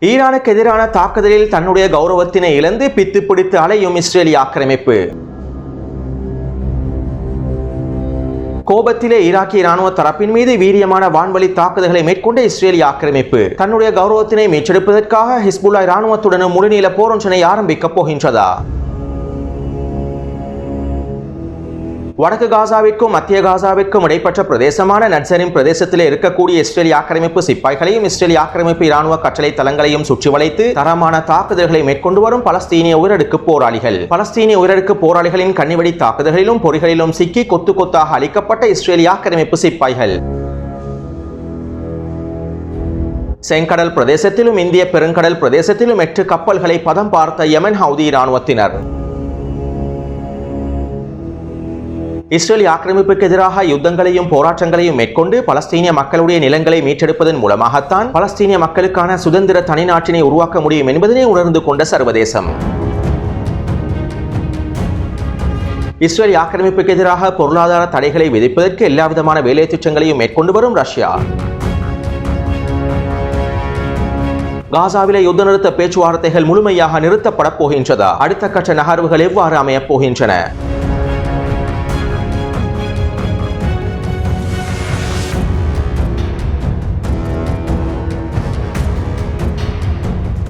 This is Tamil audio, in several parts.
ஈரானுக்கு எதிரான தாக்குதலில் தன்னுடைய கௌரவத்தினை இழந்து பித்து பிடித்து அலையும் இஸ்ரேலிய ஆக்கிரமிப்பு. கோபத்திலே ஈராக்கிய இராணுவ தரப்பின் மீது வீரியமான வான்வழி தாக்குதல்களை மேற்கொண்ட இஸ்ரேலிய ஆக்கிரமிப்பு தன்னுடைய கௌரவத்தினை மீட்டெடுப்பதற்காக ஹிஸ்புல்லா இராணுவத்துடன் முழுநீள போரொன்றினை ஆரம்பிக்கப் போகின்றதா? வடக்கு காசாவிற்கும் மத்திய காசாவிற்கும் இடைப்பட்ட பிரதேசமான நட்சரின் பிரதேசத்திலே இருக்கக்கூடிய இஸ்ரேலிய ஆக்கிரமிப்பு சிப்பாய்களையும் இஸ்ரேலிய ஆக்கிரமிப்பு இராணுவ கட்டளை தளங்களையும் சுற்றி வளைத்து தரமான தாக்குதல்களை மேற்கொண்டு வரும் பலஸ்தீனிய உயிரடுக்கு போராளிகள். பலஸ்தீனிய உயிரடுக்கு போராளிகளின் கண்ணிவெடி தாக்குதல்களிலும் பொறிகளிலும் சிக்கி கொத்து கொத்தாக அளிக்கப்பட்ட இஸ்ரேலிய ஆக்கிரமிப்பு சிப்பாய்கள். செங்கடல் பிரதேசத்திலும் இந்திய பெருங்கடல் பிரதேசத்திலும் 8 கப்பல்களை பதம் பார்த்த யெமன் ஹவுதி இராணுவத்தினர். இஸ்ரேலிய ஆக்கிரமிப்புக்கு எதிராக யுத்தங்களையும் போராட்டங்களையும் மேற்கொண்டு பலஸ்தீனிய மக்களுடைய நிலங்களை மீட்டெடுப்பதன் மூலமாகத்தான் பலஸ்தீனிய மக்களுக்கான சுதந்திர தனிநாட்டினை உருவாக்க முடியும் என்பதனை உணர்ந்து கொண்ட சர்வதேசம். இஸ்ரேலிய ஆக்கிரமிப்புக்கு எதிராக பொருளாதார தடைகளை விதிப்பதற்கு எல்லாவிதமான வேலை திட்டங்களையும் மேற்கொண்டு வரும் ரஷ்யா. காசாவிலே யுத்த நிறுத்த பேச்சுவார்த்தைகள் முழுமையாக நிறுத்தப்பட போகின்றதா? அடுத்த கட்ட நகர்வுகள் எவ்வாறு அமையப் போகின்றன?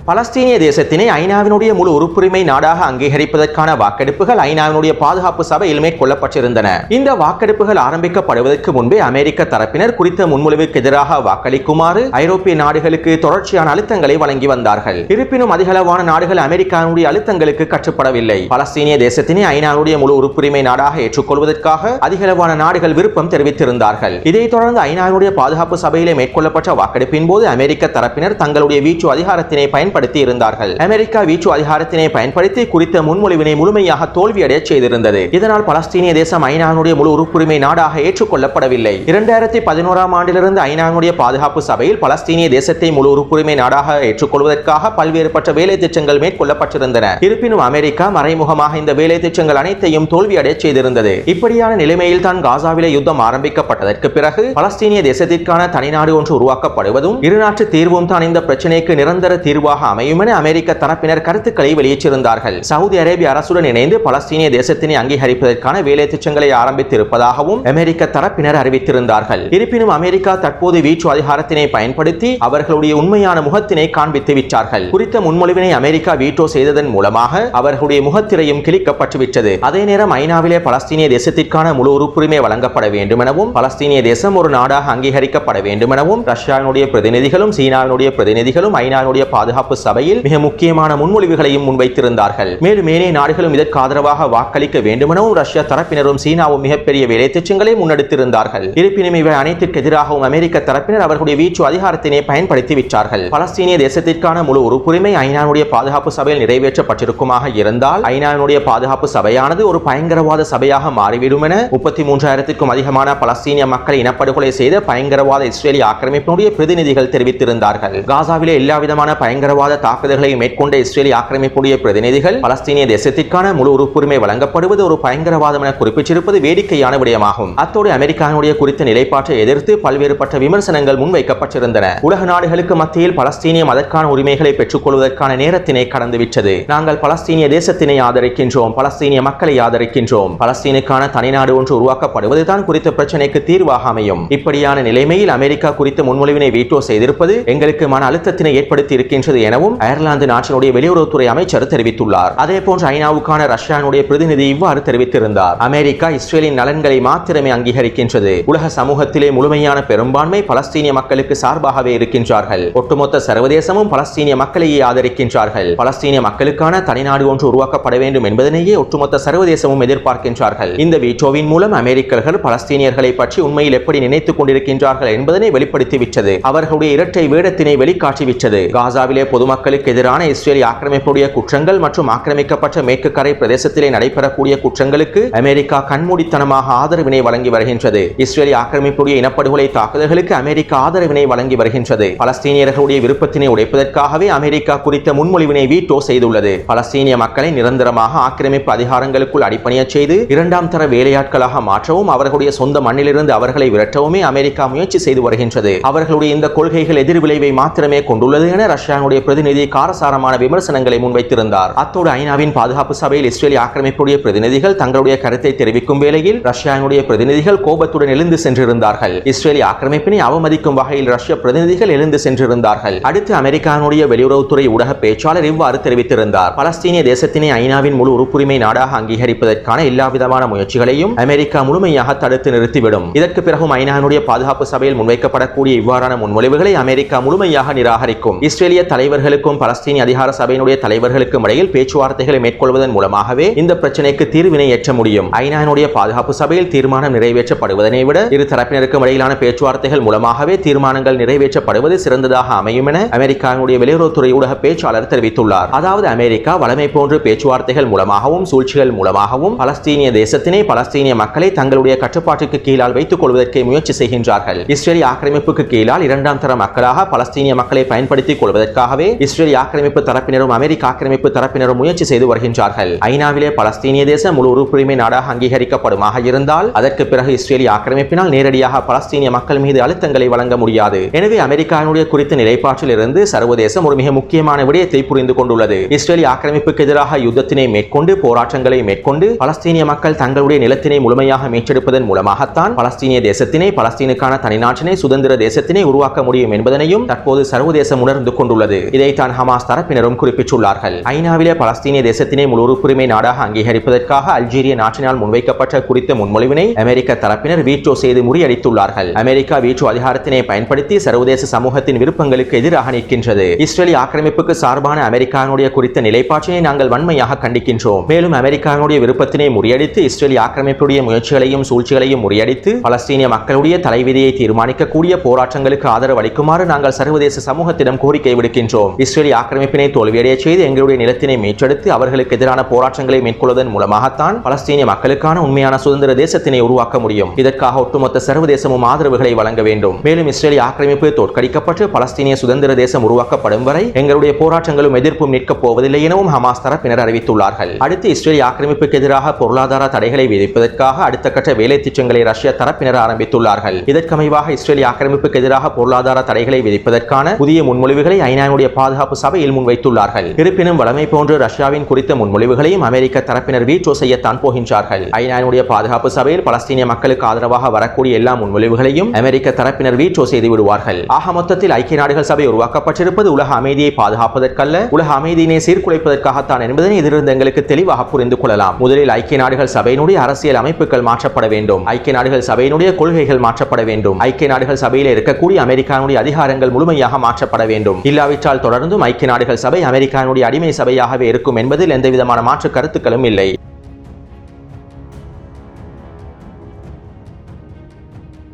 பலஸ்தீனிய தேசத்தினை ஐநாவினுடைய முழு உறுப்புரிமை நாடாக அங்கீகரிப்பதற்கான வாக்கெடுப்புகள் ஐநாவினுடைய பாதுகாப்பு சபையில் மேற்கொள்ளப்பட்டிருந்தன. இந்த வாக்கெடுப்புகள் ஆரம்பிக்கப்படுவதற்கு முன்பே அமெரிக்க தரப்பினர் குறித்த முன்மொழிவுக்கு எதிராக வாக்களிக்குமாறு ஐரோப்பிய நாடுகளுக்கு தொடர்ச்சியான அழுத்தங்களை வழங்கி வந்தார்கள். இருப்பினும் அதிகளவான நாடுகள் அமெரிக்காவுடைய அழுத்தங்களுக்கு கட்டுப்படவில்லை. பலஸ்தீனிய தேசத்தினை ஐநாவுடைய முழு உறுப்புரிமை நாடாக ஏற்றுக்கொள்வதற்காக அதிகளவான நாடுகள் விருப்பம் தெரிவித்திருந்தார்கள். இதைத் தொடர்ந்து ஐநாவுடைய பாதுகாப்பு சபையிலே மேற்கொள்ளப்பட்ட வாக்கெடுப்பின் போது அமெரிக்க தரப்பினர் தங்களுடைய வீச்சு அதிகாரத்தினை பயன்படுத்தி இருந்தார்கள். அமெரிக்கா வீச்சு அதிகாரத்தினை பயன்படுத்தி குறித்த முன்மொழிவினை முழுமையாக தோல்வியடைய செய்திருந்தது. இதனால் பலஸ்தீனிய தேசம் ஐநாவுடைய முழு உறுப்புரிமை நாடாக ஏற்றுக்கொள்ளப்படவில்லை. 2011ஆம் ஆண்டிலிருந்து ஐநாவுடைய பாதுகாப்பு சபையில் பலஸ்தீனிய தேசத்தை முழு உறுப்புரிமை நாடாக ஏற்றுக்கொள்வதற்காக பல்வேறுபட்ட வேலை திட்டங்கள் மேற்கொள்ளப்பட்டிருந்தன. இருப்பினும் அமெரிக்கா மறைமுகமாக இந்த வேலை திட்டங்கள் அனைத்தையும் தோல்வியடைய செய்திருந்தது. இப்படியான நிலைமையில் தான் காசாவிலே யுத்தம் ஆரம்பிக்கப்பட்டதற்கு பிறகு பலஸ்தீனிய தேசத்திற்கான தனிநாடு ஒன்று உருவாக்கப்படுவதும் இருநாட்டு தீர்வும் தான் இந்த பிரச்சனைக்கு நிரந்தர தீர்வாக அமையும் என அமெரிக்க தரப்பினர் கருத்துக்களை வெளியிட்டிருந்தார்கள். சவுதி அரேபிய அரசுடன் இணைந்து பலஸ்தீனிய தேசத்தினை அங்கீகரிப்பதற்கான வேலை திட்டங்களை ஆரம்பித்திருப்பதாகவும் அமெரிக்க தரப்பினர் அறிவித்திருந்தார்கள். இருப்பினும் அமெரிக்கா தற்போது வீச்சு அதிகாரத்தினை பயன்படுத்தி அவர்களுடைய உண்மையான முகத்தினை காண்பித்து விட்டார்கள். குறித்த முன்மொழிவினை அமெரிக்கா வீட்டோ செய்ததன் மூலமாக அவர்களுடைய முகத்திரையும் கிழிக்கப்பட்டுவிட்டது. அதே நேரம் ஐநாவிலே பலஸ்தீனிய தேசத்திற்கான முழு உறுப்புரிமை வழங்கப்பட வேண்டும் எனவும் பலஸ்தீனிய தேசம் ஒரு நாடாக அங்கீகரிக்கப்பட வேண்டும் எனவும் ரஷ்யாவினுடைய பிரதிநிதிகளும் சீனாவினுடைய பிரதிநிதிகளும் ஐநாவுடைய பாதுகாப்பு சபையில் மிக முக்கியமான முன்மொழிவுகளையும் முன்வைத்திருந்தார்கள். மேலும் ஏனைய நாடுகளும் இதற்கு ஆதரவாக வாக்களிக்க வேண்டும் எனவும் ரஷ்யா தரப்பினரும் சீனாவும் மிகப்பெரிய வேலை திட்டங்களை முன்னெடுத்திருந்தார்கள். இருப்பினும் இவை அனைத்திற்கு எதிராகவும் அமெரிக்க தரப்பினர் அவர்களுடைய வீச்சு அதிகாரத்தினை பயன்படுத்தி விட்டார்கள். பலஸ்தீனிய தேசத்திற்கான முழு உறுப்புரிமை ஐநாவுடைய பாதுகாப்பு சபையில் நிறைவேற்றப்பட்டிருக்குமாக இருந்தால் ஐநாவுடைய பாதுகாப்பு சபையானது ஒரு பயங்கரவாத சபையாக மாறிவிடும் என 33,000க்கும் அதிகமான பலஸ்தீனிய மக்களை இனப்படுகொலை செய்த பயங்கரவாத இஸ்ரேலிய ஆக்கிரமிப்பினுடைய பிரதிநிதிகள் தெரிவித்திருந்தார்கள். காசாவிலே எல்லாவிதமான பயங்கரவாத தாக்குதல்களை மேற்கொண்ட இஸ்ரேலிய ஆக்கிரமிப்புடைய பிரதிநிதிகள் பலஸ்தீனிய தேசத்திற்கான முழு உறுப்புரிமை வழங்கப்படுவது ஒரு பயங்கரவாதம் என குறிப்பிட்டிருப்பது வேடிக்கையான விடயமாகும். அத்தோடு அமெரிக்காவுடைய குறித்த நிலைப்பாட்டை எதிர்த்து பல்வேறுபட்ட விமர்சனங்கள் முன்வைக்கப்பட்டிருந்தன. உலக நாடுகளுக்கு மத்தியில் பலஸ்தீனியம் அதற்கான உரிமைகளை பெற்றுக் கொள்வதற்கான நேரத்தினை கடந்துவிட்டது. நாங்கள் பலஸ்தீனிய தேசத்தினை ஆதரிக்கின்றோம், பலஸ்தீனிய மக்களை ஆதரிக்கின்றோம், பலஸ்தீனுக்கான தனிநாடு ஒன்று உருவாக்கப்படுவதுதான் குறித்த பிரச்சனைக்கு தீர்வாக அமையும். இப்படியான நிலைமையில் அமெரிக்கா குறித்த முன்மொழிவினை வீட்டோ செய்திருப்பது எங்களுக்கு மன அழுத்தத்தினை ஏற்படுத்தி இருக்கின்றது எனவும் அயர்லாந்து நாட்டினுடைய வெளியுறவுத்துறை அமைச்சர் தெரிவித்துள்ளார். அதே போன்று ஐநாவுக்கான ரஷ்யாவுடைய பிரதிநிதி இவ்வாறு தெரிவித்திருந்தார். அமெரிக்கா இஸ்ரேலின் நலன்களை மாத்திரமே அங்கீகரிக்கின்றது. உலக சமூகத்திலே முழுமையான பெரும்பான்மை பலஸ்தீனிய மக்களுக்கு சார்பாகவே இருக்கின்றார்கள். ஒட்டுமொத்த சர்வதேசமும் பலஸ்தீனிய மக்களையே ஆதரிக்கின்றார்கள். பலஸ்தீனிய மக்களுக்கான தனிநாடு ஒன்று உருவாக்கப்பட வேண்டும் என்பதனையே ஒட்டுமொத்த சர்வதேசமும் எதிர்பார்க்கின்றார்கள். இந்த வீட்டோவின் மூலம் அமெரிக்கர்கள் பலஸ்தீனியர்களை பற்றி உண்மையில் எப்படி நினைத்துக் கொண்டிருக்கின்றார்கள் என்பதனை வெளிப்படுத்திவிட்டது. அவர்களுடைய இரட்டை வேடத்தினை வெளிக்காட்டிவிட்டது. காசாவிலே பொதுமக்களுக்கு எதிரான இஸ்ரேலிய ஆக்கிரமிப்புடைய குற்றங்கள் மற்றும் ஆக்கிரமிக்கப்பட்ட மேற்கு கரை பிரதேசத்திலே நடைபெறக்கூடிய குற்றங்களுக்கு அமெரிக்கா கண்மூடித்தனமாக ஆதரவினை வழங்கி வருகின்றது. இஸ்ரேலிய ஆக்கிரமிப்புடைய இனப்படுகொலை தாக்குதல்களுக்கு அமெரிக்கா ஆதரவினை வழங்கி வருகின்றது. பலஸ்தீனியர்களுடைய விருப்பத்தினை உடைப்பதற்காகவே அமெரிக்கா குறித்த முன்மொழிவினை வீட்டோ செய்துள்ளது. பலஸ்தீனிய மக்களை நிரந்தரமாக ஆக்கிரமிப்பு அதிகாரங்களுக்குள் அடிப்பணிய செய்து இரண்டாம் தர வேலையாட்களாக மாற்றவும் அவர்களுடைய சொந்த மண்ணிலிருந்து அவர்களை விரட்டவுமே அமெரிக்கா முயற்சி செய்து வருகின்றது. அவர்களுடைய இந்த கொள்கைகள் எதிர்விளைவை மாத்திரமே கொண்டுள்ளது என ரஷ்யாவுடைய பிரதிநிதி காரசாரமான விமர்சனங்களை முன்வைத்திருந்தார். அத்தோடு ஐநாவின் பாதுகாப்பு சபையில் இஸ்ரேலிய ஆக்கிரமிப்புடைய பிரதிநிதிகள் தங்களுடைய கருத்தை தெரிவிக்கும் வேளையில் ரஷ்யாவினுடைய பிரதிநிதிகள் கோபத்துடன் எழுந்து சென்றிருந்தார்கள். இஸ்ரேலிய ஆக்கிரமிப்பினை அவமதிக்கும் வகையில் ரஷ்ய பிரதிநிதிகள் எழுந்து சென்றிருந்தார்கள். அடுத்து அமெரிக்காவுடைய வெளியுறவுத்துறை ஊடக பேச்சாளர் இவ்வாறு தெரிவித்திருந்தார். பலஸ்தீனிய தேசத்தினை ஐநாவின் முழு உறுப்புரிமை நாடாக அங்கீகரிப்பதற்கான எல்லாவிதமான முயற்சிகளையும் அமெரிக்கா முழுமையாக தடுத்து நிறுத்திவிடும். இதற்கு பிறகும் ஐநாவினுடைய பாதுகாப்பு சபையில் முன்வைக்கப்படக்கூடிய இவ்வாறான முன்மொழிவுகளை அமெரிக்கா முழுமையாக நிராகரிக்கும். இஸ்ரேலிய தலைவர்களுக்கும் பலஸ்தீனிய அதிகார சபையினுடைய தலைவர்களுக்கும் இடையில் பேச்சுவார்த்தைகளை மேற்கொள்வதன் மூலமாகவே இந்த பிரச்சனைக்கு தீர்வினை ஏற்ற முடியும். ஐநாவினுடைய பாதுகாப்பு சபையில் தீர்மானம் நிறைவேற்றப்படுவதனை விட இரு தரப்பினருக்கும் இடையிலான பேச்சுவார்த்தைகள் மூலமாகவே தீர்மானங்கள் நிறைவேற்றப்படுவது சிறந்ததாக அமையும் என அமெரிக்காவுடைய வெளியுறவுத்துறை ஊடக பேச்சாளர் தெரிவித்துள்ளார். அதாவது அமெரிக்கா வளமை போன்று பேச்சுவார்த்தைகள் மூலமாகவும் சூழ்ச்சிகள் மூலமாகவும் பலஸ்தீனிய தேசத்தினை பலஸ்தீனிய மக்களை தங்களுடைய கட்டுப்பாட்டுக்கு கீழால் வைத்துக் கொள்வதற்கு முயற்சி செய்கின்றார்கள். இஸ்ரேலிய ஆக்கிரமிப்புக்கு கீழால் இரண்டாம் தர மக்களாக பலஸ்தீனிய மக்களை பயன்படுத்திக் கொள்வதற்காகவே இஸ்ரேலிய ஆக்கிரமிப்பு தரப்பினரும் அமெரிக்க ஆக்கிரமிப்பு தரப்பினரும் முயற்சி செய்து வருகின்றார்கள். ஐநாவிலே பலஸ்தீனிய தேசம் முழு உறுப்புரிமை நாடாக அங்கீகரிக்கப்படுமாக இருந்தால் அதற்கு பிறகு இஸ்ரேலிய ஆக்கிரமிப்பினால் நேரடியாக பலஸ்தீனிய மக்கள் மீது அழுத்தங்களை வழங்க முடியாது. எனவே அமெரிக்காவுடைய குறித்த நிலைப்பாட்டில் இருந்து சர்வதேசம் ஒரு மிக முக்கியமான விடயத்தை புரிந்து கொண்டுள்ளது. இஸ்ரேலிய ஆக்கிரமிப்புக்கு எதிராக யுத்தத்தினை மேற்கொண்டு போராட்டங்களை மேற்கொண்டு பலஸ்தீனிய மக்கள் தங்களுடைய நிலத்தினை முழுமையாக மீட்டெடுப்பதன் மூலமாகத்தான் பலஸ்தீனிய தேசத்தினை பலஸ்தீனுக்கான தனிநாட்டினை சுதந்திர தேசத்தினை உருவாக்க முடியும் என்பதனையும் தற்போது சர்வதேசம் உணர்ந்து கொண்டுள்ளது. இதைத்தான் ஹமாஸ் தரப்பினரும் குறிப்பிட்டுள்ளார்கள். ஐநாவிலே பலஸ்தீனிய தேசத்தினை முழு உறுப்புரிமை நாடாக அங்கீகரிப்பதற்காக அல்ஜீரிய நாட்டினால் முன்வைக்கப்பட்ட குறித்த முன்மொழிவினை அமெரிக்க தரப்பினர் வீட்டோ செய்து முறியடித்துள்ளார்கள். அமெரிக்கா வீட்டோ அதிகாரத்தினை பயன்படுத்தி சர்வதேச சமூகத்தின் விருப்பங்களுக்கு எதிராக நிற்கின்றது. இஸ்ரேலிய ஆக்கிரமிப்புக்கு சார்பான அமெரிக்காவுடைய குறித்த நிலைப்பாட்டினை நாங்கள் வன்மையாக கண்டிக்கின்றோம். மேலும் அமெரிக்காவுடைய விருப்பத்தினை முறியடித்து இஸ்ரேலிய ஆக்கிரமிப்புடைய முயற்சிகளையும் சூழ்ச்சிகளையும் முறியடித்து பலஸ்தீனிய மக்களுடைய தலைவிதியை தீர்மானிக்கக்கூடிய போராட்டங்களுக்கு ஆதரவு அளிக்குமாறு நாங்கள் சர்வதேச சமூகத்திடம் கோரிக்கை விடுக்கின்றோம். இஸ்ரேலிய ஆக்கிரமிப்பினை தோல்வியடைய செய்து எங்களுடைய நிலத்தினை மீட்டெடுத்து அவர்களுக்கு எதிரான போராட்டங்களை மேற்கொள்வதன் மூலமாகத்தான் பலஸ்தீனிய மக்களுக்கான உண்மையான சுதந்திர தேசத்தினை உருவாக்க முடியும். இதற்காக ஒட்டுமொத்த சர்வதேசமும் ஆதரவுகளை வழங்க வேண்டும். மேலும் இஸ்ரேலிய ஆக்கிரமிப்பு தோற்கடிக்கப்பட்டு பலஸ்தீனிய சுதந்திர தேசம் உருவாக்கப்படும் வரை எங்களுடைய போராட்டங்களும் எதிர்ப்பும் நிற்கப் போவதில்லை எனவும் ஹமாஸ் தரப்பினர் அறிவித்துள்ளார்கள். அடுத்து இஸ்ரேலிய ஆக்கிரமிப்புக்கு எதிராக பொருளாதார தடைகளை விதிப்பதற்காக அடுத்த கட்ட வேலை திட்டங்களை ரஷ்ய தரப்பினர் ஆரம்பித்துள்ளார்கள். இதற்கமைவாக இஸ்ரேலிய ஆக்கிரமிப்புக்கு எதிராக பொருளாதார தடைகளை விதிப்பதற்கான புதிய முன்மொழிவுகளை ஐநாவுடைய பாதுகாப்பு சபையில் முன்வைத்துள்ளார்கள். இருப்பினும் வளமை போன்று ரஷ்யாவின் குறித்த முன்மொழிவுகளையும் அமெரிக்க தரப்பினர் வீட்டோ செய்யத்தான் போகின்றார்கள். ஐநாவுடைய பாதுகாப்பு சபையில் பலஸ்தீனிய மக்களுக்கு ஆதரவாக வரக்கூடிய எல்லா முன்மொழிவுகளையும் அமெரிக்க தரப்பினர் வீட்டோ செய்து விடுவார்கள். ஆக மொத்தத்தில் ஐக்கிய நாடுகள் சபை உருவாக்கப்பட்டிருப்பது உலக அமைதியை பாதுகாப்பதற்கல்ல, உலக அமைதியினை சீர்குலைப்பதற்காகத்தான் என்பதனை இதிலிருந்து எங்களுக்கு தெளிவாக புரிந்து கொள்ளலாம். முதலில் ஐக்கிய நாடுகள் சபையினுடைய அரசியல் அமைப்புகள் மாற்றப்பட வேண்டும். ஐக்கிய நாடுகள் சபையினுடைய கொள்கைகள் மாற்றப்பட வேண்டும். ஐக்கிய நாடுகள் சபையில் இருக்கக்கூடிய அமெரிக்காவுடைய அதிகாரங்கள் முழுமையாக மாற்றப்பட வேண்டும். இல்லாவிட்டால் தொடர்ந்தும் ஐக்கிய நாடுகள் சபை அமெரிக்காவுடைய அடிமை சபையாகவே இருக்கும் என்பதில் எந்தவிதமான மாற்று கருத்துக்களும் இல்லை.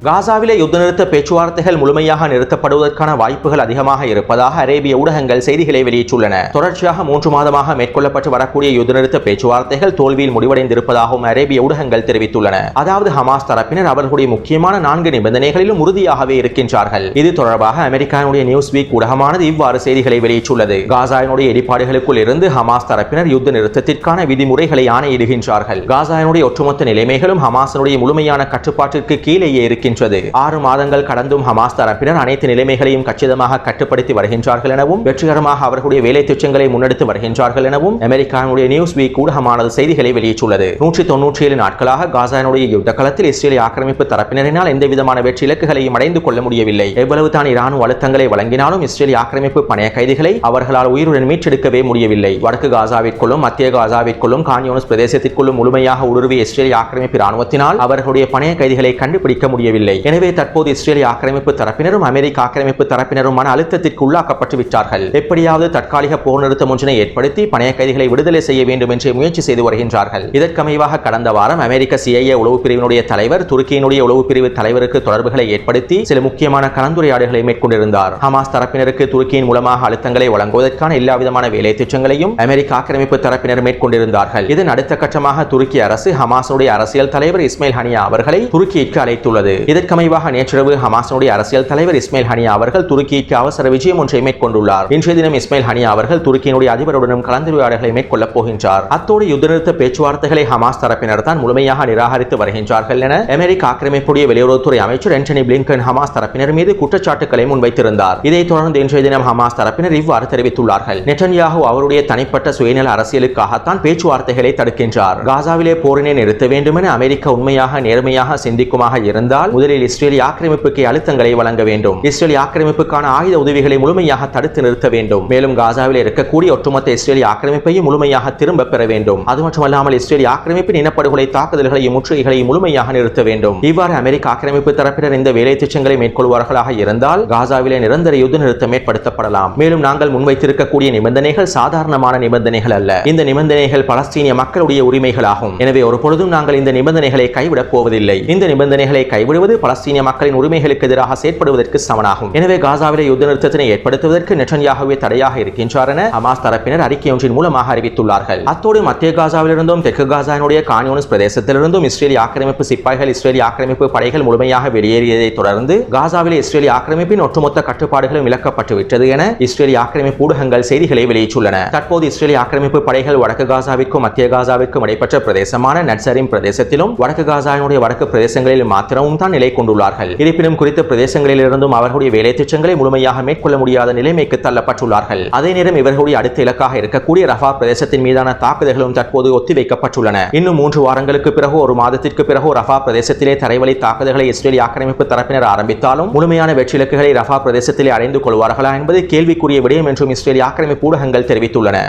காசாவிலே யுத்த நிறுத்த பேச்சுவார்த்தைகள் முழுமையாக நிறுத்தப்படுவதற்கான வாய்ப்புகள் அதிகமாக இருப்பதாக அரேபிய ஊடகங்கள் செய்திகளை வெளியிட்டுள்ளன. தொடர்ச்சியாக 3 மாதமாக மேற்கொள்ளப்பட்டு வரக்கூடிய யுத்த நிறுத்த பேச்சுவார்த்தைகள் தோல்வியில் முடிவடைந்திருப்பதாகவும் அரேபிய ஊடகங்கள் தெரிவித்துள்ளன. அதாவது ஹமாஸ் தரப்பினர் அவர்களுடைய முக்கியமான 4 நிபந்தனைகளிலும் உறுதியாகவே இருக்கின்றார்கள். இது தொடர்பாக அமெரிக்காவுடைய நியூஸ் வீக் ஊடகமானது இவ்வாறு செய்திகளை வெளியிட்டுள்ளது. காசாவினுடைய இடிபாடுகளுக்குள் இருந்து ஹமாஸ் தரப்பினர் யுத்த நிறுத்தத்திற்கான விதிமுறைகளை ஆணையிடுகின்றார்கள். காசாவினுடைய ஒட்டுமொத்த நிலைமைகளும் ஹமாஸினுடைய முழுமையான கட்டுப்பாட்டிற்கு கீழேயே இருக்கின்றன. 6 மாதங்கள் கடந்தும் ஹமாஸ் தரப்பினர் அனைத்து நிலைமைகளையும் கச்சிதமாக கட்டுப்படுத்தி வருகின்றார்கள் எனவும் வெற்றிகரமாக அவர்களுடைய வேலை திட்டங்களை முன்னெடுத்து வருகின்றார்கள் எனவும் அமெரிக்காவுடைய நியூஸ் வீக் ஊடகமானது செய்திகளை வெளியிட்டுள்ளது. 197 நாட்களாக காசாவினுடைய யுத்த களத்தில் இஸ்ரேலிய ஆக்கிரமிப்பு தரப்பினரினால் எந்தவிதமான வெற்றி இலக்குகளையும் அடைந்து கொள்ள முடியவில்லை. எவ்வளவு தான் இராணுவ அழுத்தங்களை வழங்கினாலும் இஸ்ரேலிய ஆக்கிரமிப்பு பணைய கைதிகளை அவர்களால் உயிருடன் மீட்டெடுக்கவே முடியவில்லை. வடக்கு காசாவிற்குள்ளும் மத்திய காசாவிற்குள்ளும் கான் யூனிஸ் பிரதேசத்திற்குள்ளும் முழுமையாக ஊடுருவிய இஸ்ரேலிய ஆக்கிரமிப்பு இராணுவத்தினால் அவர்களுடைய பணைய கைதிகளை கண்டுபிடிக்க முடியவில்லை. எனவே தற்போது இஸ்ரேலிய ஆக்கிரமிப்பு தரப்பினரும் அமெரிக்க ஆக்கிரமிப்பு தரப்பினரும் மன அழுத்தத்திற்கு உள்ளாக்கப்பட்டு விட்டார்கள். எப்படியாவது தற்காலிக போர் நிறுத்தம் ஒன்றினை ஏற்படுத்தி பணைய கைதிகளை விடுதலை செய்ய வேண்டும் என்று முயற்சி செய்து வருகின்றார்கள். இதற்கமைவாக கடந்த வாரம் அமெரிக்க CIA உளவு பிரிவினுடைய தலைவர் துருக்கியினுடைய உளவு பிரிவு தலைவருக்கு தொடர்புகளை ஏற்படுத்தி சில முக்கியமான கலந்துரையாடல்களை மேற்கொண்டிருந்தார். ஹமாஸ் தரப்பினருக்கு துருக்கியின் மூலமாக அழுத்தங்களை வழங்குவதற்கான எல்லாவிதமான வேலை திட்டங்களையும் அமெரிக்க ஆக்கிரமிப்பு தரப்பினர் மேற்கொண்டிருந்தார்கள். இதன் அடுத்த கட்டமாக துருக்கி அரசு ஹமாஸுடைய அரசியல் தலைவர் இஸ்மாயில் ஹனியா அவர்களை துருக்கிக்கு அழைத்துள்ளது. இதற்கமைவாக நேற்றிரவு ஹமாஸினுடைய அரசியல் தலைவர் இஸ்மாயில் ஹனியா அவர்கள் துருக்கிக்கு அவசர விஜயம் ஒன்றை மேற்கொண்டுள்ளார். இன்றைய தினம் இஸ்மாயில் ஹனியா அவர்கள் துருக்கியினுடைய அதிபருடனும் கலந்துரையாடல்களை மேற்கொள்ளப் போகின்றார். அத்தோடு யுத்த நிறுத்த பேச்சுவார்த்தைகளை ஹமாஸ் தரப்பினர் தான் முழுமையாக நிராகரித்து வருகின்றார்கள் என அமெரிக்க ஆக்கிரமிப்புடைய வெளியுறவுத்துறை அமைச்சர் ஆண்டனி பிளிங்கன் ஹமாஸ் தரப்பினர் மீது குற்றச்சாட்டுகளை முன்வைத்திருந்தார். இதைத் தொடர்ந்து இன்றைய தினம் ஹமாஸ் தரப்பினர் இவ்வாறு தெரிவித்துள்ளார்கள். நெட்டன்யாஹு அவருடைய தனிப்பட்ட சுயநல அரசியலுக்காகத்தான் பேச்சுவார்த்தைகளை தடுக்கின்றார். காசாவிலே போரினை நிறுத்த வேண்டும் என அமெரிக்கா உண்மையாக நேர்மையாக சிந்திக்குமாக இருந்தால் முதலில் இஸ்ரேலிய ஆக்கிரமிப்புக்கு அழுத்தங்களை வழங்க வேண்டும். இஸ்ரேலிய ஆக்கிரமிப்புக்கான ஆயுத உதவிகளை முழுமையாக தடுத்து நிறுத்த வேண்டும். மேலும் காசாவில் இருக்கக்கூடிய ஒட்டுமொத்த இஸ்ரேலிய ஆக்கிரமிப்பையும் முழுமையாக திரும்ப பெற வேண்டும். அது மட்டுமல்லாமல் இஸ்ரேலிய ஆக்கிரமிப்பின் இனப்படுகொலை தாக்குதல்களையும் முற்றுகைகளையும் முழுமையாக நிறுத்த வேண்டும். இவ்வாறு அமெரிக்க ஆக்கிரமிப்பு தரப்பினர் இந்த வேலை திட்டங்களை மேற்கொள்வார்களாக இருந்தால் காசாவிலே நிரந்தர யுத்த நிறுத்தம் ஏற்படுத்தப்படலாம். மேலும் நாங்கள் முன்வைத்திருக்கக்கூடிய நிபந்தனைகள் சாதாரணமான நிபந்தனைகள் அல்ல. இந்த நிபந்தனைகள் பலஸ்தீனிய மக்களுடைய உரிமைகளாகும். எனவே ஒரு பொழுதும் நாங்கள் இந்த நிபந்தனைகளை கைவிடப் போவதில்லை. இந்த நிபந்தனைகளை கைவிடுவது பலஸ்தீனிய மக்களின் உரிமைகளுக்கு எதிராக செயற்படுவதற்கு சமனாகும். எனவே காசாவிலே யுத்த நிறுத்தத்தினை ஏற்படுத்துவதற்கு நெட்டன்யாஹுவே தடையாக இருக்கின்றார் என ஹமாஸ் தரப்பினர் அறிக்கை ஒன்றின் மூலமாக அறிவித்துள்ளார்கள். அத்தோடு மத்திய காசாவிலிருந்தும் தெற்கு காசாவினுடைய கான் யூனிஸ் பிரதேசத்திலிருந்தும் இஸ்ரேலிய ஆக்கிரமிப்பு சிப்பாய்கள் இஸ்ரேலிய ஆக்கிரமிப்பு படைகள் முழுமையாக வெளியேறியதை தொடர்ந்து காசாவிலே இஸ்ரேலிய ஆக்கிரமிப்பின் ஒட்டுமொத்த கட்டுப்பாடுகளும் இழக்கப்பட்டு விட்டது என இஸ்ரேலிய ஆக்கிரமிப்பு ஊடகங்கள் செய்திகளை வெளியிட்டுள்ளன. தற்போது இஸ்ரேலிய ஆக்கிரமிப்பு படைகள் வடக்கு காசாவிற்கும் மத்திய காசாவிற்கும் இடைப்பட்ட பிரதேசமான நட்சரிம் பிரதேசத்திலும் வடக்கு காசாவினுடைய வடக்கு பிரதேசங்களில் மாத்திரமும் தான் நிலை கொண்டுள்ளார்கள். இருப்பினும் குறித்த பிரதேசங்களில் இருந்தும் அவர்களுடைய வேலை திட்டங்களை முழுமையாக மேற்கொள்ள முடியாத நிலைமைக்கு தள்ளப்பட்டுள்ளார்கள். அதே நேரம் இவர்களுடைய அடுத்த இலக்காக இருக்கக்கூடிய ரஃபா பிரதேசத்தின் மீதான தாக்குதல்களும் தற்போது ஒத்திவைக்கப்பட்டுள்ளன. இன்னும் 3 வாரங்களுக்கு பிறகு ஒரு மாதத்திற்கு பிறகு ரஃபா பிரதேசத்திலே தரைவழி தாக்குதல்களை இஸ்ரேலிய ஆக்கிரமிப்பு தரப்பினர் ஆரம்பித்தாலும் முழுமையான வெற்றி இலக்குகளை ரஃபா பிரதேசத்திலே அடைந்து கொள்வார்களா என்பது கேள்விக்குரிய விடயம் என்றும் இஸ்ரேலிய ஆக்கிரமிப்பு ஊடகங்கள் தெரிவித்துள்ளன.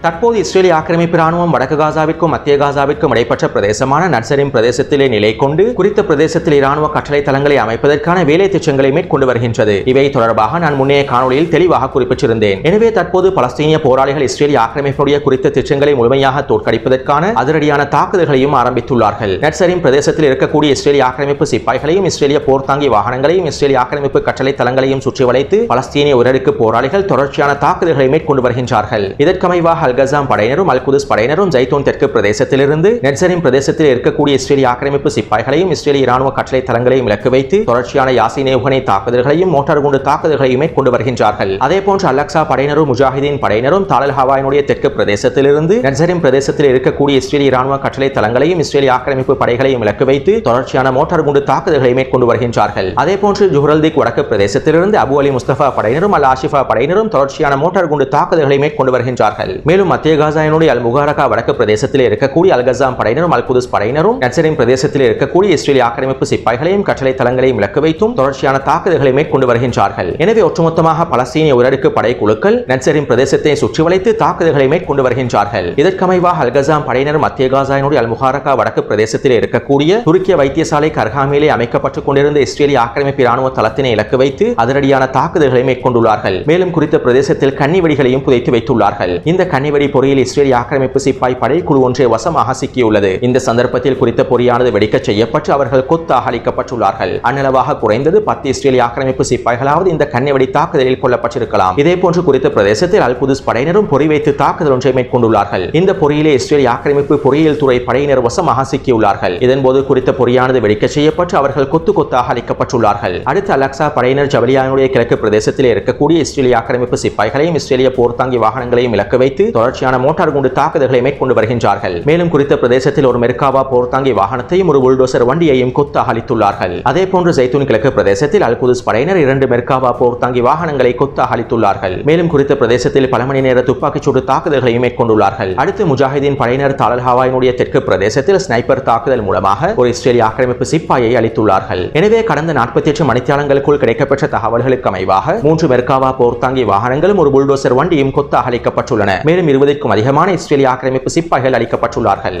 தற்போது இஸ்ரேலிய ஆக்கிரமிப்பு ராணுவம் வடக்கு காசாவிற்கும் மத்திய காசாவிற்கும் இடைப்பட்ட பிரதேசமான நட்சரிம் பிரதேசத்திலே நிலை கொண்டு குறித்த பிரதேசத்தில் இராணுவ கட்டளை தளங்களை அமைப்பதற்கான வேலை திட்டங்களை மேற்கொண்டு வருகின்றது. இவை தொடர்பாக நான் முன்னைய காணொலியில் தெளிவாக குறிப்பிட்டிருந்தேன். எனவே தற்போது பலஸ்தீனிய போராளிகள் இஸ்ரேலிய ஆக்கிரமிப்புடைய குறித்த திட்டங்களை முழுமையாக தோற்கடிப்பதற்கான அதிரடியான தாக்குதல்களையும் ஆரம்பித்துள்ளார்கள். நட்சரிம் பிரதேசத்தில் இருக்கக்கூடிய இஸ்ரேலிய ஆக்கிரமிப்பு சிப்பாய்களையும் இஸ்ரேலிய போர்த்தாங்கி வாகனங்களையும் இஸ்ரேலிய ஆக்கிரமிப்பு கட்டளை தளங்களையும் சுற்றி வளைத்து பலஸ்தீனிய உயரடுக்கு போராளிகள் தொடர்ச்சியான தாக்குதல்களை மேற்கொண்டு வருகின்றார்கள். இதற்கமைவாக அல்கசாம் படையினரும் அல் குதுஸ் படையினரும் ஜைத்தூன் தெற்கு பிரதேசத்திலிருந்து நெட்சரிம் பிரதேசத்தில் இருக்கக்கூடிய இஸ்ரேலிய ஆக்கிரமிப்பு சிப்பாய்களையும் இஸ்ரேலிய இராணுவ கட்டளை தளங்களையும் இலக்கு வைத்து தொடர்ச்சியான யாசின் ஏவுகணை தாக்குதல்களையும் மோட்டார் குண்டு தாக்குதல்களையும் மேற்கொண்டு வருகின்றார்கள். அதேபோன்று அல்-அக்ஸா படையினரும் முஜாஹிதீன் படையினரும் தாலல் ஹவாயினுடைய தெற்கு பிரதேசத்திலிருந்து நெட்சரிம் பிரதேசத்தில் இருக்கக்கூடிய இஸ்ரேலிய இராணுவ கட்டளை தளங்களையும் இஸ்ரேலிய ஆக்கிரமிப்பு படைகளையும் இலக்கு வைத்து தொடர்ச்சியான மோட்டார் குண்டு தாக்குதல்களை மேற்கொண்டு வருகின்றார்கள். அதேபோன்று ஜுஹ்ரல்திக் வடக்கு பிரதேசத்திலிருந்து அபு அலி முஸ்தபா படையினரும் அல் ஆஷிஃபா படையினரும் தொடர்ச்சியான மோட்டார் குண்டு தாக்குதல்களை மேற்கொண்டு வருகின்றார்கள். மேலும் மத்திய காசாவினுடைய அல் முகாரகா வடக்கு பிரதேசத்தில் இருக்கக்கூடிய அல்கசாம் படையினரும் அல் குதுஸ் படையினரும் நட்சரின் பிரதேசத்தில் இருக்கக்கூடிய இஸ்ரேலிய ஆக்கிரமிப்பு சிப்பாய்களையும் கட்டளை தளங்களையும் இலக்கு வைத்தும் தொடர்ச்சியான தாக்குதல்களை மேற்கொண்டு வருகின்றார்கள். எனவே ஒட்டுமொத்தமாக பலஸ்தீனிய உயரடுக்கு படைக்குழுக்கள் நட்சரின் பிரதேசத்தை சுற்றி வளைத்து தாக்குதல்களை மேற்கொண்டு வருகின்றார்கள். இதற்கமைவாக அல்கசாம் படையினர் மத்திய காசாவினுடைய அல் முகாரகா வடக்கு பிரதேசத்தில் இருக்கக்கூடிய துருக்கிய வைத்தியசாலை கர்ஹாமிலே அமைக்கப்பட்டுக் கொண்டிருந்த இஸ்ரேலிய ஆக்கிரமிப்பு இராணுவ தளத்தினை இலக்கு வைத்து அதிரடியான தாக்குதல்களை மேற்கொண்டுள்ளார்கள். மேலும் குறித்த பிரதேசத்தில் கன்னி வெடிகளையும் புதைத்து வைத்துள்ளார்கள். இந்த கன்னிவெடி பொறியில் இஸ்ரேலிய ஆக்கிரமிப்பு சிப்பாய் படைக்குழு ஒன்றை வசமாக சிக்கியுள்ளது. இந்த சந்தர்ப்பத்தில் குறித்த பொறியானது வெடிக்கச் செய்யப்பட்டு அவர்கள் கொத்தாக அளிக்கப்பட்டுள்ளார்கள். அந்நளவாக குறைந்தது 10 இஸ்ரேலிய ஆக்கிரமிப்பு சிப்பாய்களாவது இந்த கன்னிவெடி தாக்குதலில் கொல்லப்பட்டிருக்கலாம். இதேபோன்று குறித்த பிரதேசத்தில் அல் குதுஸ் படையினரும் பொறி வைத்து தாக்குதல் ஒன்றை மேற்கொண்டுள்ளார்கள். இந்த பொறியிலே இஸ்ரேலிய ஆக்கிரமிப்பு பொறியியல் துறை படையினர் வசமாக சிக்கியுள்ளார்கள். இதன்போது குறித்த பொறியானது வெடிக்கச் செய்யப்பட்டு அவர்கள் கொத்தாக அளிக்கப்பட்டுள்ளார்கள். அடுத்து அல்-அக்ஸா படையினர் ஜபலியானுடைய கிழக்கு பிரதேசத்தில் இருக்கக்கூடிய இஸ்ரேலிய ஆக்கிரமிப்பு சிப்பாய்களையும் இஸ்ரேலிய போர்த்தாங்கி வாகனங்களையும் இலக்கு வைத்து தொடர்ச்சியான மோட்டார் குண்டு தாக்குதல்களை மேற்கொண்டு வருகின்றார்கள். மேலும் குறித்த பிரதேசத்தில் ஒரு மெர்காவா போர்த்தாங்கி வாகனத்தையும் ஒரு புல்டோசர் வண்டியையும் கொத்தாக அளித்துள்ளார்கள். அதேபோன்று ஜைத்தூன் கிழக்கு பிரதேசத்தில் அல் குதுஸ் படையினர் 2 மெர்காவா போர்த்தாங்கி வாகனங்களை கொத்தாக அளித்துள்ளார்கள். மேலும் குறித்த பிரதேசத்தில் பல மணி நேர துப்பாக்கிச் சூடு தாக்குதல்களையும் மேற்கொண்டுள்ளார்கள். அடுத்து முஜாஹிதீன் படையினர் தாலல் ஹவாயினுடைய தெற்கு பிரதேசத்தில் ஸ்னைப்பர் தாக்குதல் மூலமாக ஒரு இஸ்ரேலிய ஆக்கிரமிப்பு சிப்பாயை அளித்துள்ளார்கள். எனவே கடந்த 48 மணித்தியாலங்களுக்குள் கிடைக்கப்பெற்ற தகவல்களுக்கு அமைவாக 3 மெர்காவா போர்த்தாங்கி வாகனங்களும் ஒரு புல்டோசர் வண்டியும் கொத்தாக அளிக்கப்பட்டுள்ளன. மேலும் 20க்கும் அதிகமான இஸ்ரேலிய ஆக்கிரமிப்பு சிப்பாய்கள் அளிக்கப்பட்டுள்ளார்கள்.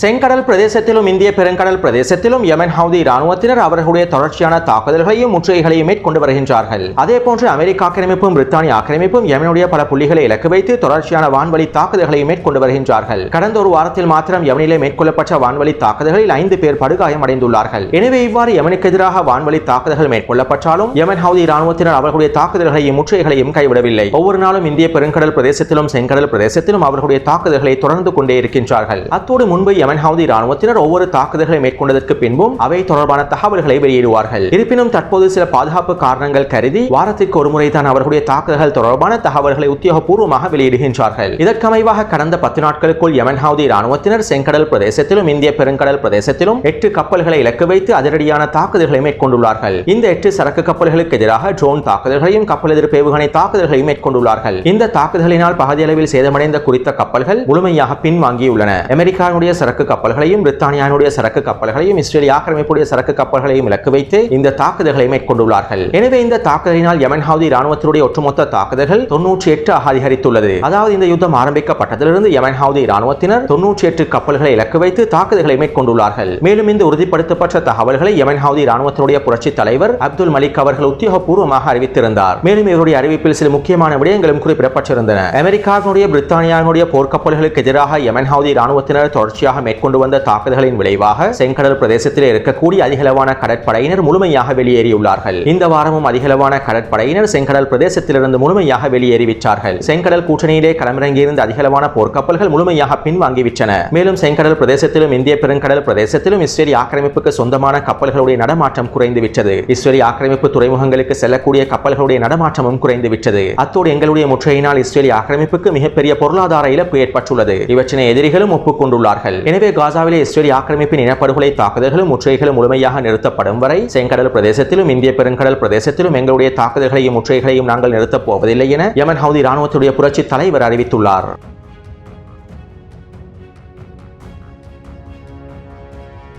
செங்கடல் பிரதேசத்திலும் இந்திய பெருங்கடல் பிரதேசத்திலும் யமன் ஹவுதி இராணுவத்தினர் அவர்களுடைய தொடர்ச்சியான தாக்குதல்களையும் முற்றுகைகளையும் மேற்கொண்டு வருகின்றார்கள். அதேபோன்று அமெரிக்க ஆக்கிரமிப்பும் பிரித்தானிய ஆக்கிரமிப்பும் யமனுடைய பல புள்ளிகளை இலக்கு வைத்து தொடர்ச்சியான வான்வழி தாக்குதல்களை மேற்கொண்டு வருகின்றார்கள். கடந்த ஒரு வாரத்தில் மாத்திரம் யமனிலே மேற்கொள்ளப்பட்ட வான்வழி தாக்குதல்களில் 5 பேர் படுகாயம் அடைந்துள்ளார்கள். எனவே இவ்வாறு யமனுக்கு எதிராக வான்வழி தாக்குதல்கள் மேற்கொள்ளப்பட்டாலும் யமன் ஹவுதி இராணுவத்தினர் அவர்களுடைய தாக்குதல்களையும் முற்றுகைகளையும் கைவிடவில்லை. ஒவ்வொரு நாளும் இந்திய பெருங்கடல் பிரதேசத்திலும் செங்கடல் பிரதேசத்திலும் அவர்களுடைய தாக்குதல்களை தொடர்ந்து கொண்டே இருக்கின்றார்கள். அத்தோடு முன்பு யமன் ஹவுதி இராணுவத்தினர் ஒவ்வொரு தாக்குதல்களை மேற்கொண்டதற்கு பின்பும் அவை தொடர்பான தகவல்களை வெளியிடுவார்கள். இருப்பினும் தற்போது சில பாதுகாப்பு காரணங்கள் கருதி வாரத்திற்கு ஒரு முறைதான் அவர்களுடைய தாக்குதல்கள் தொடர்பான தகவல்களை உத்தியோகபூர்வமாக வெளியிடுகின்றார்கள். இதற்கமைவாக கடந்த 10 நாட்களுக்குள் யமன் ஹவுதி இராணுவத்தினர் செங்கடல் பிரதேசத்திலும் இந்திய பெருங்கடல் பிரதேசத்திலும் 8 கப்பல்களை இலக்கு வைத்து அதிரடியான தாக்குதல்களை மேற்கொண்டுள்ளார்கள். இந்த 8 சரக்கு கப்பல்களுக்கு எதிராக ட்ரோன் தாக்குதல்களையும் கப்பல் எதிர்ப்பு ஏவுகணை தாக்குதல்களையும் மேற்கொண்டுள்ளார்கள். இந்த தாக்குதலினால் பகுதியளவில் சேதமடைந்த குறித்த கப்பல்கள் முழுமையாக பின்வாங்கியுள்ளன. அமெரிக்காவுடைய சரக்கு கப்பல்களையும் பிரித்தானியாவுடைய சரக்கு கப்பல்களையும் இஸ்ரேல் ஆக்கிரமிப்புடைய சரக்கு கப்பல்களையும் இலக்கு வைத்து இந்த தாக்குதல்களை மேற்கொண்டுள்ளார்கள். எனவே இந்த தாக்குதலினால் யமன் ஹவுதி இராணுவத்தினுடைய ஒட்டுமொத்த தாக்குதல்கள் 98 அதிகரித்துள்ளது. அதாவது இந்த யுத்தம் ஆரம்பிக்கப்பட்டதிலிருந்து யமன் ஹவுதி இராணுவத்தினர் 98 கப்பல்களை இலக்கு வைத்து தாக்குதல்களை மேற்கொண்டுள்ளார்கள். மேலும் இந்த உறுதிப்படுத்தப்பட்ட தகவல்களை யமன் ஹவுதி இராணுவத்தினுடைய புரட்சி தலைவர் அப்துல் மலிக் அவர்கள் உத்தியோகபூர்வமாக அறிவித்திருந்தார். மேலும் இவருடைய அறிவிப்பில் சில முக்கியமான விடயங்களும் குறிப்பிடப்பட்டிருந்தன. அமெரிக்காவினுடைய பிரித்தானியாவினுடைய போர்க்கப்பல்களுக்கு எதிராக யமன் ஹவுதி இராணுவத்தினர் தொடர்ச்சியாக மேற்கொண்டு வந்த தாக்குதல்களின் விளைவாக செங்கடல் பிரதேசத்தில் இருக்கக்கூடிய அதிகளவான கடற்படையினர் முழுமையாக வெளியேறியுள்ளார்கள். இந்த வாரமும் அதிகளவான கடற்படையினர் செங்கடல் பிரதேசத்திலிருந்து முழுமையாக வெளியேறிவிட்டார்கள். செங்கடல் கூட்டணியிலே களமிறங்கியிருந்த அதிகளவான போர்க்கப்பல்கள் முழுமையாக பின்வாங்கிவிட்டன. மேலும் செங்கடல் பிரதேசத்திலும் இந்திய பெருங்கடல் பிரதேசத்திலும் இஸ்ரேல் ஆக்கிரமிப்புக்கு சொந்தமான கப்பல்களுடைய நடமாட்டம் குறைந்துவிட்டது. இஸ்ரேல் ஆக்கிரமிப்பு துறைமுகங்களுக்கு செல்லக்கூடிய கப்பல்களுடைய நடமாட்டமும் குறைந்துவிட்டது. அத்தோடு எங்களுடைய முற்றுகையினால் இஸ்ரேல் ஆக்கிரமிப்புக்கு மிகப்பெரிய பொருளாதார இழப்பு ஏற்பட்டுள்ளது. இவற்றினை எதிரிகளும் ஒப்புக்கொண்டுள்ளார்கள். எனவே காசாவிலே இஸ்ரேல் ஆக்கிரமிப்பின் இனப்படுகொலை தாக்குதல்களும் முற்றுகைகளும் முழுமையாக நிறுத்தப்படும் வரை செங்கடல் பிரதேசத்திலும் இந்திய பெருங்கடல் பிரதேசத்திலும் எங்களுடைய தாக்குதல்களையும் முற்றுகைகளையும் நாங்கள் நிறுத்தப் போவதில்லை என யமன் ஹவுதி இராணுவத்துடைய புரட்சி தலைவர் அறிவித்துள்ளார்.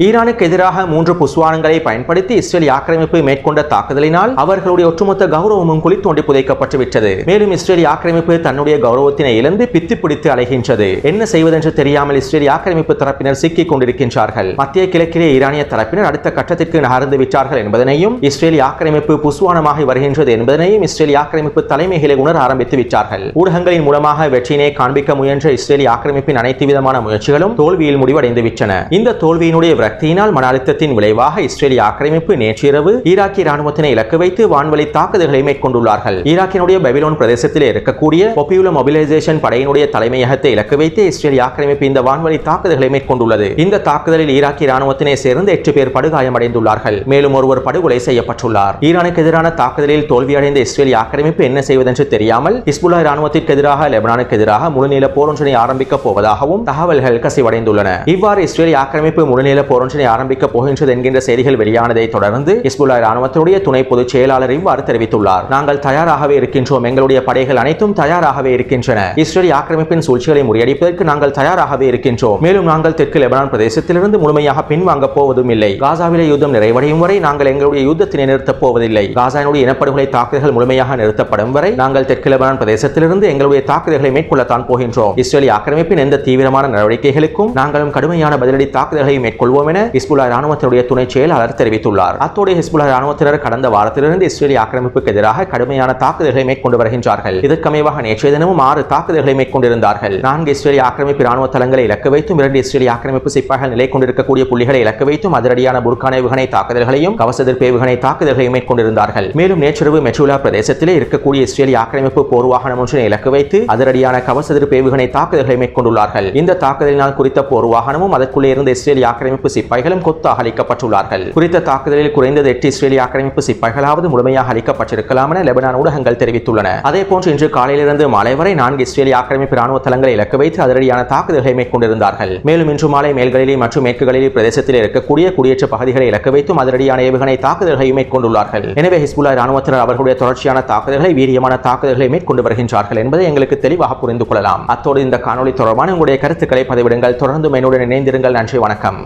ஈரானுக்கு எதிராக 3 புஸ்வானங்களை பயன்படுத்தி இஸ்ரேல் ஆக்கிரமிப்பு மேற்கொண்ட தாக்குதலினால் அவர்களுடைய ஒட்டுமொத்த கௌரவமும் குழி தோண்டி புதைக்கப்பட்டு விட்டது. மேலும் இஸ்ரேல் ஆக்கிரமிப்பு தன்னுடைய கௌரவத்தினை இழந்து பித்து பிடித்து அலைகின்றது. என்ன செய்வதென்று தெரியாமல் இஸ்ரேல் ஆக்கிரமிப்பு தரப்பினர் சிக்கிக் கொண்டிருக்கின்றார்கள். மத்திய கிழக்கிலே ஈரானிய தரப்பினர் அடுத்த கட்டத்திற்கு நகர்ந்து விட்டார்கள் என்பதனையும் இஸ்ரேல் ஆக்கிரமிப்பு புஸ்வானமாக வருகின்றது என்பதனையும் இஸ்ரேல் ஆக்கிரமிப்பு தலைமைகளை உணர ஆரம்பித்து விட்டார்கள். ஊடகங்களின் மூலமாக வெற்றியினை காண்பிக்க முயன்ற இஸ்ரேல் ஆக்கிரமிப்பின் அனைத்து விதமான முயற்சிகளும் தோல்வியில் முடிவடைந்து விட்டன. இந்த தோல்வியினுடைய விரக்தியினால் மன அழுத்தத்தின் விளைவாக இஸ்ரேலிய ஆக்கிரமிப்பு நேற்றிரவு ஈராக்கிய இராணுவத்தினை இலக்கு வைத்து வான்வழி தாக்குதல்களை மேற்கொண்டுள்ளார்கள். ஈராக்கினுடைய பெபிலோன் பிரதேசத்தில் இருக்கக்கூடிய பாப்புலர் மொபிலைசேஷன் படையினுடைய தலைமையகத்தை இலக்கு வைத்து இஸ்ரேலிய ஆக்கிரமிப்பு இந்த வான்வழி தாக்குதல்களை மேற்கொண்டுள்ளது. இந்த தாக்குதலில் ஈராக்கிய இராணுவத்தினை சேர்ந்து 8 பேர் படுகாயமடைந்துள்ளார்கள். மேலும் ஒருவர் படுகொலை செய்யப்பட்டுள்ளார். ஈரானுக்கு எதிரான தாக்குதலில் தோல்வியடைந்த இஸ்ரேலிய ஆக்கிரமிப்பு என்ன செய்வதென்று தெரியாமல் ஹிஸ்புல்லா இராணுவத்திற்கு எதிராக லெபனானுக்கு எதிராக முழுநீள போரொன்றினை ஆரம்பிக்கப் போவதாகவும் தகவல்கள் கசிவடைந்துள்ளன. இவ்வாறு இஸ்ரேலிய ஆக்கிரமிப்பு முழுநீள போரொன்றினை ஆரம்பிக்க போகின்றது என்கின்ற செய்திகள் வெளியானதை தொடர்ந்து ஹிஸ்புல்லா இராணுவத்துடைய துணை பொதுச் செயலாளர் இவ்வாறு தெரிவித்துள்ளார். நாங்கள் தயாராகவே இருக்கின்றோம். எங்களுடைய படைகள் அனைத்தும் தயாராகவே இருக்கின்றன. இஸ்ரேல் ஆக்கிரமிப்பின் சூழ்ச்சிகளை முறியடிப்பதற்கு நாங்கள் தயாராகவே இருக்கின்றோம். மேலும் நாங்கள் தெற்கு லெபனான் பிரதேசத்திலிருந்து முழுமையாக பின்வாங்க போவதும் இல்லை. காசாவிலே யுத்தம் நிறைவடையும் வரை நாங்கள் எங்களுடைய யுத்தத்தினை நிறுத்தப் போவதில்லை. காசாவினுடைய இனப்படுகொலை தாக்குதல்கள் முழுமையாக நிறுத்தப்படும் வரை நாங்கள் தெற்கு லெபனான் பிரதேசத்திலிருந்து எங்களுடைய தாக்குதல்களை மேற்கொள்ளத்தான் போகின்றோம். இஸ்ரேல் ஆக்கிரமிப்பின் எந்த தீவிரமான நடவடிக்கைகளுக்கும் நாங்களும் கடுமையான பதிலடி தாக்குதல்களை மேற்கொள்வோம் என ஹிஸ்புல்லா இராணுவத்தினுடைய துணை செயலாளர் தெரிவித்துள்ளார். அத்தோடு ஹிஸ்புல்லா இராணுவத்தினர் கடந்த வாரத்திலிருந்து இஸ்ரேலிய ஆக்கிரமிப்புக்கு எதிராக கடுமையான தாக்குதல்களை மேற்கொண்டு வருகின்றார்கள். இதற்கமைவாக நேற்றைய தினமும் 6 தாக்குதல்களை மேற்கொண்டிருந்தார்கள். 4 இஸ்ரேலிய ஆக்கிரமிப்பு இராணுவ தளங்களை இலக்கு வைத்தும் 2 இஸ்ரேலிய ஆக்கிரமிப்பு சிப்பாய்கள் நிலை கொண்டிருக்கக்கூடிய புள்ளிகளை இலக்கு வைத்தும் அதிரடியான புர்கான் ஏவுகணை தாக்குதல்களையும் கவச எதிர்ப்பு ஏவுகணை தாக்குதல்களையும் மேற்கொண்டிருந்தார்கள். மேலும் நேற்றிரவு மெட்ரூலா பிரதேசத்திலே இருக்கக்கூடிய இஸ்ரேலிய ஆக்கிரமிப்பு போர் வாகனம் ஒன்றினை இலக்கு வைத்து அதிரடியான கவச எதிர்ப்பு ஏவுகணை தாக்குதல்களை மேற்கொண்டுள்ளார்கள். இந்த தாக்குதலினால் குறித்த போர் வாகனமும் அதற்குள்ளே இருந்த இஸ்ரேலிய ஆக்கிரமிப்பு சிப்பாய்களும் கொத்தாக அளிக்கப்பட்டுள்ளார்கள். குறித்த தாக்குதலில் குறைந்தது 8 இஸ்ரேலிய ஆக்கிரமிப்பு சிப்பாய்களாவது முழுமையாக அளிக்கப்பட்டிருக்கலாம் என லெபனான் ஊடகங்கள் தெரிவித்துள்ளன. அதேபோன்று இன்று காலையிலிருந்து மாலை வரை 4 இஸ்ரேலிய ஆக்கிரமிப்பு ராணுவ தளங்களை இலக்கு வைத்து அதிரடியான தாக்குதல்களை மேற்கொண்டிருந்தார்கள். மேலும் இன்று மாலை மேல்கலிலி மற்றும் மேற்கு கலிலி பிரதேசத்தில் இருக்கக்கூடிய குடியேற்ற பகுதிகளை இலக்கு வைத்தும் அதிரடியான ஏவுகணை தாக்குதல்களை மேற்கொண்டுள்ளார்கள். எனவே ஹிஸ்புல்லா இராணுவத்தினர் அவர்களுடைய தொடர்ச்சியான தாக்குதல்களை வீரியமான தாக்குதல்களை மேற்கொண்டு வருகின்றார்கள் என்பதை எங்களுக்கு தெளிவாக புரிந்து கொள்ளலாம். அத்தோடு இந்த காணொலி தொடர்பான உங்களுடைய கருத்துக்களை பதிவிடுங்கள். தொடர்ந்து என்னுடன் இணைந்திருங்கள். நன்றி, வணக்கம்.